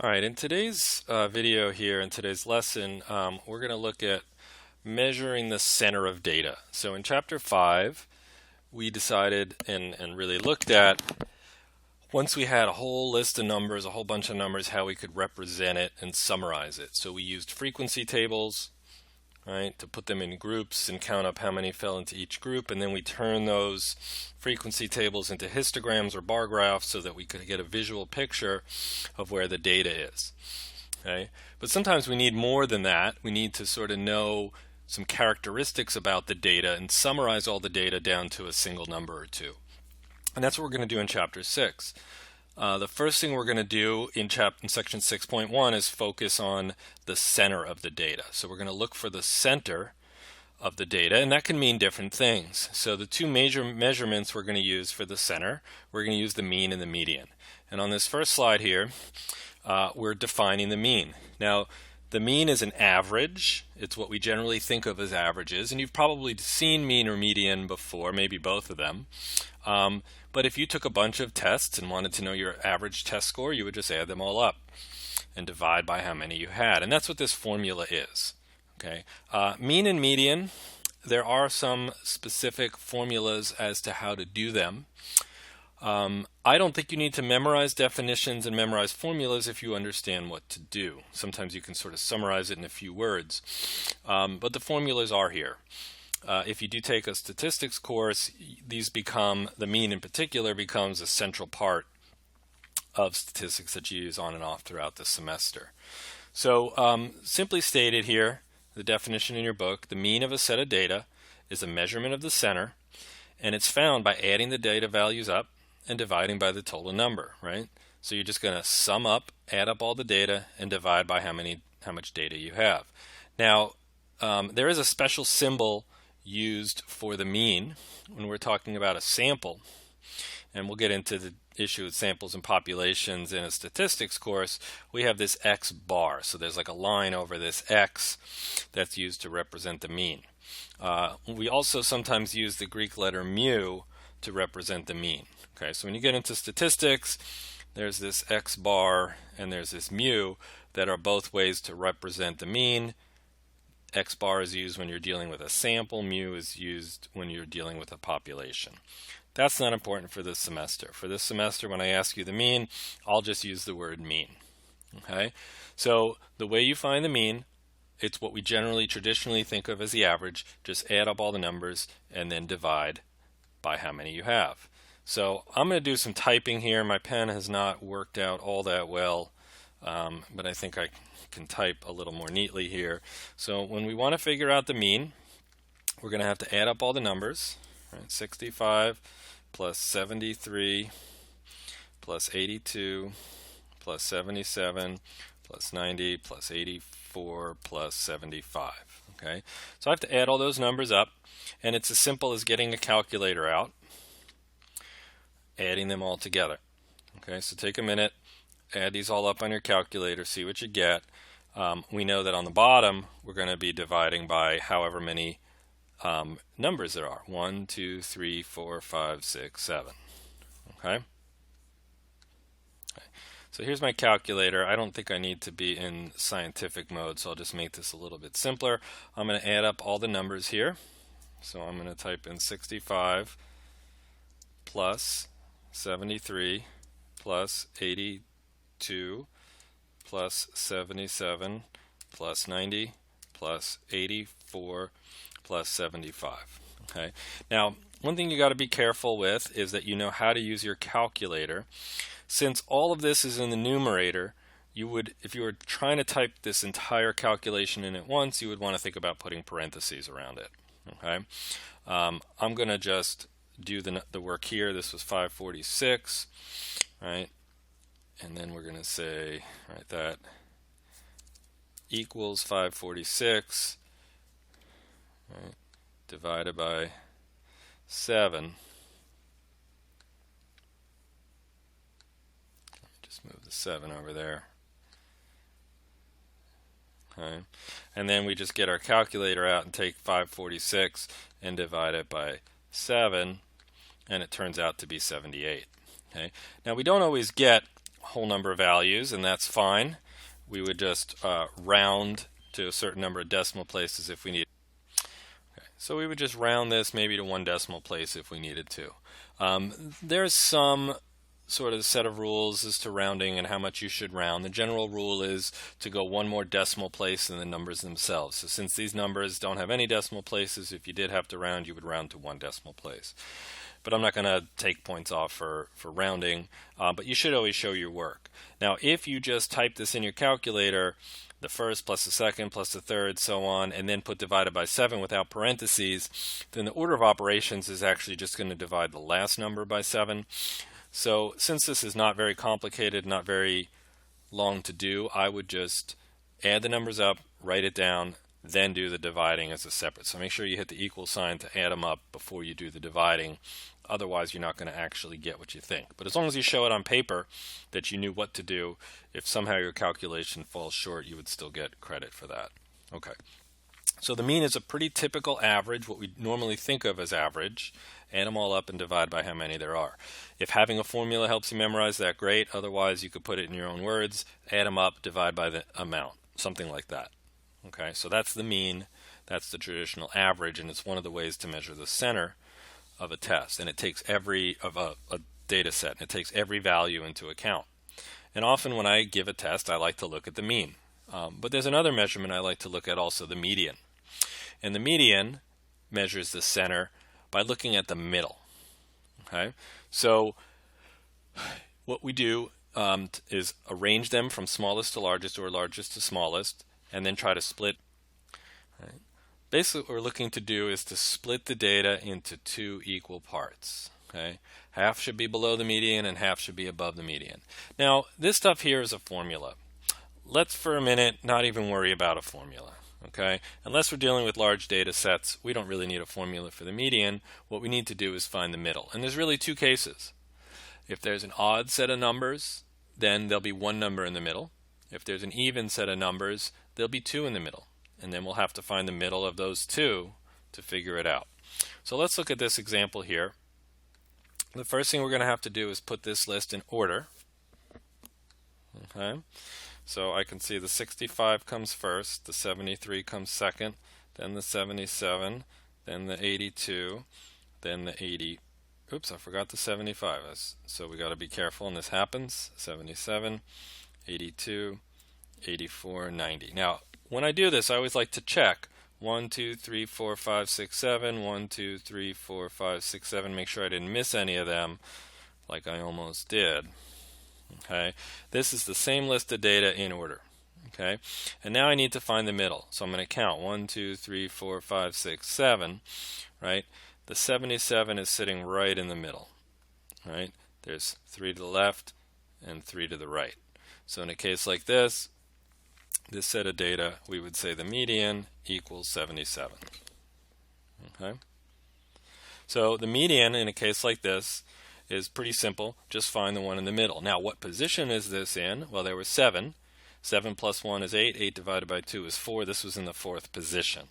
All right, in today's video here, in today's lesson, we're going to look at measuring the center of data. So in chapter 5, we decided and really looked at, once we had a whole list of numbers, a whole bunch of numbers, how we could represent it and summarize it. So we used frequency tables, right, to put them in groups and count up how many fell into each group, and then we turn those frequency tables into histograms or bar graphs so that we could get a visual picture of where the data is. Okay? But sometimes we need more than that. We need to sort of know some characteristics about the data and summarize all the data down to a single number or two. And that's what we're going to do in chapter 6. The first thing we're going to do in section 6.1 is focus on the center of the data. So we're going to look for the center of the data, and that can mean different things. So the two major measurements we're going to use for the center, we're going to use the mean and the median. And on this first slide here, we're defining the mean. Now, the mean is an average. It's what we generally think of as averages, and you've probably seen mean or median before, maybe both of them. But if you took a bunch of tests and wanted to know your average test score, you would just add them all up and divide by how many you had. And that's what this formula is. Okay. Mean and median, there are some specific formulas as to how to do them. I don't think you need to memorize definitions and memorize formulas if you understand what to do. Sometimes you can sort of summarize it in a few words. But the formulas are here. If you do take a statistics course, the mean in particular becomes a central part of statistics that you use on and off throughout the semester. So simply stated here, the definition in your book, the mean of a set of data is a measurement of the center, and it's found by adding the data values up and dividing by the total number, right? So you're just going to sum up, add up all the data, and divide by how much data you have. Now, there is a special symbol used for the mean when we're talking about a sample, and we'll get into the issue of samples and populations in a statistics course. We have this X bar, so there's like a line over this X that's used to represent the mean. We also sometimes use the Greek letter mu to represent the mean. Okay, so when you get into statistics, there's this X bar and there's this mu that are both ways to represent the mean. X bar is used when you're dealing with a sample, mu is used when you're dealing with a population. That's not important for this semester. For this semester, when I ask you the mean, I'll just use the word mean. Okay? So the way you find the mean, it's what we traditionally think of as the average. Just add up all the numbers and then divide by how many you have. So I'm going to do some typing here. My pen has not worked out all that well, but I think I can type a little more neatly here. So when we want to figure out the mean, we're going to have to add up all the numbers. Right? 65 plus 73 plus 82 plus 77 plus 90 plus 84 plus 75. Okay, so I have to add all those numbers up, and it's as simple as getting a calculator out, adding them all together. Okay, so take a minute, add these all up on your calculator, see what you get. We know that on the bottom we're going to be dividing by however many numbers there are. 1, 2, 3, 4, 5, 6, 7. Okay? So here's my calculator. I don't think I need to be in scientific mode, so I'll just make this a little bit simpler. I'm going to add up all the numbers here. So I'm going to type in 65 plus 73 plus 82 plus 77 plus 90 plus 84 plus 75. Okay. Now, one thing you got to be careful with is that you know how to use your calculator. Since all of this is in the numerator, if you were trying to type this entire calculation in at once, you would want to think about putting parentheses around it. Okay. I'm going to just do the work here. This was 546, right? And then we're going to say, right, that equals 546, right, divided by 7. Just move the 7 over there. Okay. And then we just get our calculator out and take 546 and divide it by 7, and it turns out to be 78. Okay. Now we don't always get whole number values, and that's fine. We would just round to a certain number of decimal places if we need. Okay, so we would just round this maybe to 1 decimal place if we needed to. There's some sort of set of rules as to rounding and how much you should round. The general rule is to go 1 more decimal place than the numbers themselves. So since these numbers don't have any decimal places, if you did have to round, you would round to 1 decimal place. But I'm not going to take points off for rounding, but you should always show your work. Now, if you just type this in your calculator, the first plus the second plus the third, so on, and then put divided by 7 without parentheses, then the order of operations is actually just going to divide the last number by 7. So since this is not very complicated, not very long to do, I would just add the numbers up, write it down, then do the dividing as a separate. So make sure you hit the equal sign to add them up before you do the dividing. Otherwise, you're not going to actually get what you think. But as long as you show it on paper that you knew what to do, if somehow your calculation falls short, you would still get credit for that. Okay. So the mean is a pretty typical average, what we normally think of as average. Add them all up and divide by how many there are. If having a formula helps you memorize that, great. Otherwise, you could put it in your own words, add them up, divide by the amount, something like that. Okay, so that's the mean, that's the traditional average, and it's one of the ways to measure the center of a test. And it takes every a data set, and it takes every value into account. And often when I give a test, I like to look at the mean. But there's another measurement I like to look at also, the median. And the median measures the center by looking at the middle. Okay, so what we do is arrange them from smallest to largest or largest to smallest, and then try to split. Right. Basically, what we're looking to do is to split the data into 2 equal parts. Okay, half should be below the median and half should be above the median. Now, this stuff here is a formula. Let's for a minute not even worry about a formula. Okay, unless we're dealing with large data sets, we don't really need a formula for the median. What we need to do is find the middle. And there's really 2 cases. If there's an odd set of numbers, then there'll be 1 number in the middle. If there's an even set of numbers, there'll be 2 in the middle. And then we'll have to find the middle of those 2 to figure it out. So let's look at this example here. The first thing we're going to have to do is put this list in order. Okay, so I can see the 65 comes first, the 73 comes second, then the 77, then the 82, then the 80. Oops, I forgot the 75. So we got to be careful when this happens. 77, 82, 84, 90. Now, when I do this, I always like to check 1, 2, 3, 4, 5, 6, 7, 1, 2, 3, 4, 5, 6, 7. Make sure I didn't miss any of them like I almost did. Okay, this is the same list of data in order. Okay, and now I need to find the middle. So I'm going to count 1, 2, 3, 4, 5, 6, 7. Right, the 77 is sitting right in the middle. Right, there's 3 to the left and 3 to the right. So in a case like this set of data, we would say the median equals 77. Okay, so the median in a case like this is pretty simple. Just find the one in the middle. Now, what position is this in? Well, there was 7. 7 plus 1 is 8. 8 divided by 2 is 4. This was in the 4th position.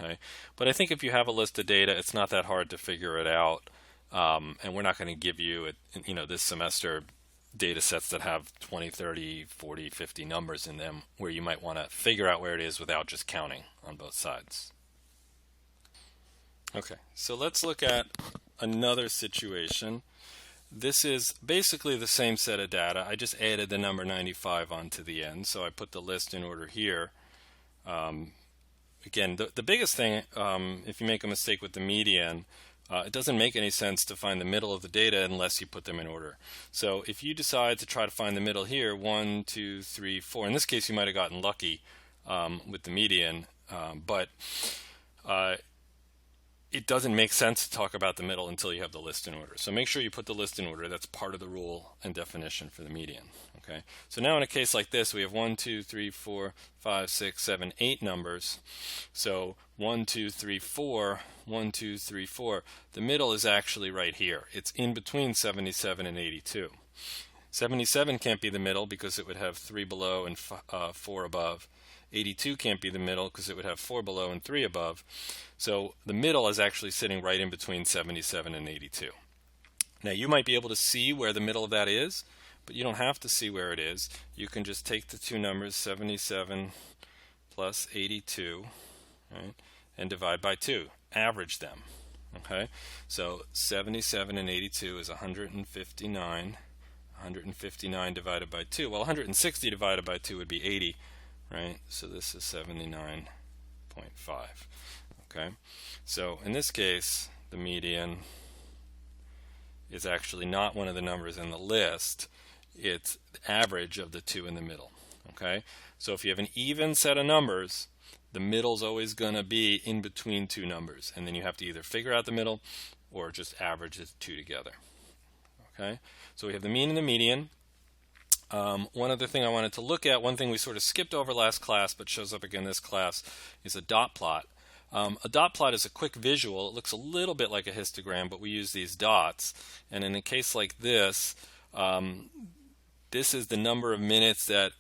Okay, but I think if you have a list of data, it's not that hard to figure it out. And we're not going to give you, this semester data sets that have 20, 30, 40, 50 numbers in them where you might want to figure out where it is without just counting on both sides. Okay, so let's look at another situation. This is basically the same set of data. I just added the number 95 onto the end, so I put the list in order here. Again, the biggest thing, if you make a mistake with the median, it doesn't make any sense to find the middle of the data unless you put them in order. So if you decide to try to find the middle here, 1, 2, 3, 4. In this case, you might have gotten lucky with the median, but it doesn't make sense to talk about the middle until you have the list in order. So make sure you put the list in order. That's part of the rule and definition for the median. Okay. So now in a case like this, we have 1, 2, 3, 4, 5, 6, 7, 8 numbers. So 1, 2, 3, 4, 1, 2, 3, 4. The middle is actually right here. It's in between 77 and 82. 77 can't be the middle because it would have 3 below and 4 above. 82 can't be the middle because it would have 4 below and 3 above. So the middle is actually sitting right in between 77 and 82. Now you might be able to see where the middle of that is, but you don't have to see where it is. You can just take the two numbers, 77 plus 82, right, and divide by 2. Average them. Okay, so 77 and 82 is 159. 159 divided by 2. Well, 160 divided by 2 would be 80, right? So this is 79.5. Okay, so in this case, the median is actually not one of the numbers in the list. It's the average of the two in the middle. Okay, so if you have an even set of numbers, the middle's always going to be in between two numbers, and then you have to either figure out the middle or just average the two together. Okay, so we have the mean and the median. One other thing I wanted to look at, one thing we sort of skipped over last class but shows up again this class, is a dot plot. A dot plot is a quick visual. It looks a little bit like a histogram, but we use these dots. And in a case like this, this is the number of minutes that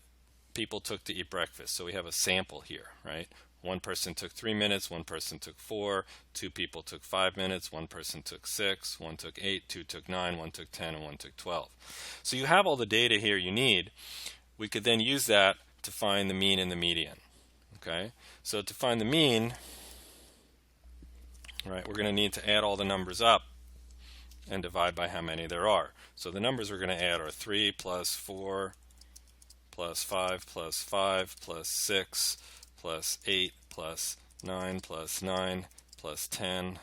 people took to eat breakfast. So we have a sample here, right? One person took 3 minutes, one person took 4, 2 people took 5 minutes, one person took 6, one took 8, 2 took 9, one took 10, and one took 12. So you have all the data here you need. We could then use that to find the mean and the median. Okay, so to find the mean, right, we're going to need to add all the numbers up and divide by how many there are. So the numbers we're going to add are 3 plus 4 plus 5 plus 5 plus 6 plus 8 plus 9 plus 9 plus 10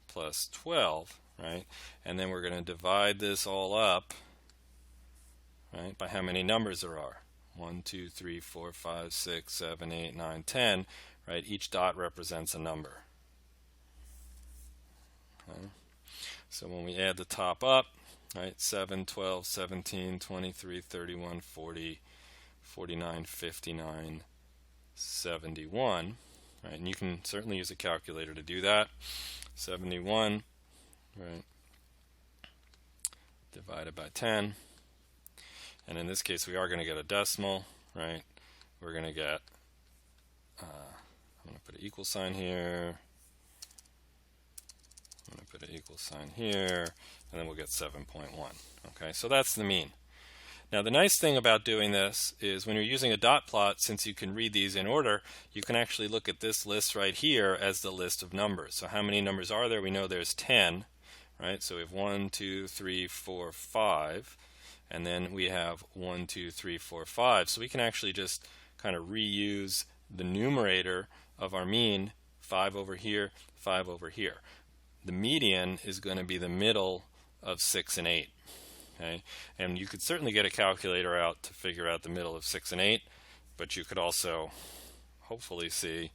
plus 12, right? And then we're going to divide this all up, right, by how many numbers there are. 1, 2, 3, 4, 5, 6, 7, 8, 9, 10, right? Each dot represents a number. Okay. So when we add the top up, right, 7, 12, 17, 23, 31, 40, 49, 59, 71, right, and you can certainly use a calculator to do that. 71, right, divided by 10, and in this case we are going to get a decimal, right? We're going to get, I'm going to put an equal sign here, I'm going to put an equal sign here, and then we'll get 7.1. Okay, so that's the mean. Now the nice thing about doing this is when you're using a dot plot, since you can read these in order, you can actually look at this list right here as the list of numbers. So how many numbers are there? We know there's 10, right? So we have 1, 2, 3, 4, 5, and then we have 1, 2, 3, 4, 5. So we can actually just kind of reuse the numerator of our mean, 5 over here, 5 over here. The median is going to be the middle of 6 and 8. Okay, and you could certainly get a calculator out to figure out the middle of 6 and 8, but you could also hopefully see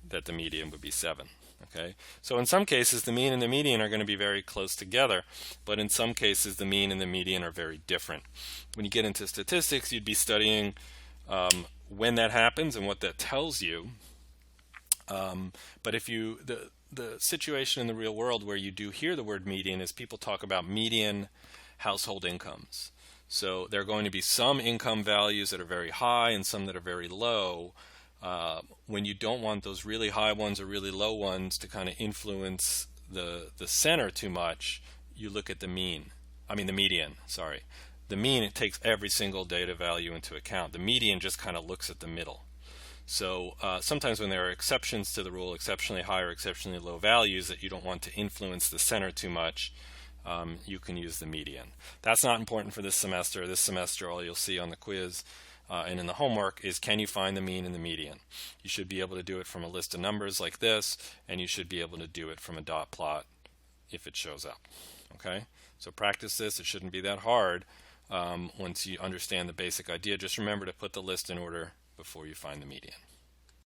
that the median would be 7. Okay, so in some cases the mean and the median are going to be very close together, but in some cases the mean and the median are very different. When you get into statistics, you'd be studying when that happens and what that tells you. But if you the situation in the real world where you do hear the word median is people talk about median household incomes. So there are going to be some income values that are very high and some that are very low. When you don't want those really high ones or really low ones to kind of influence the center too much, you look at the median, sorry. The mean, it takes every single data value into account. The median just kind of looks at the middle. So sometimes when there are exceptions to the rule, exceptionally high or exceptionally low values that you don't want to influence the center too much, you can use the median. That's not important for this semester. This semester, all you'll see on the quiz and in the homework is, can you find the mean and the median? You should be able to do it from a list of numbers like this, and you should be able to do it from a dot plot if it shows up. Okay, so practice this. It shouldn't be that hard once you understand the basic idea. Just remember to put the list in order before you find the median.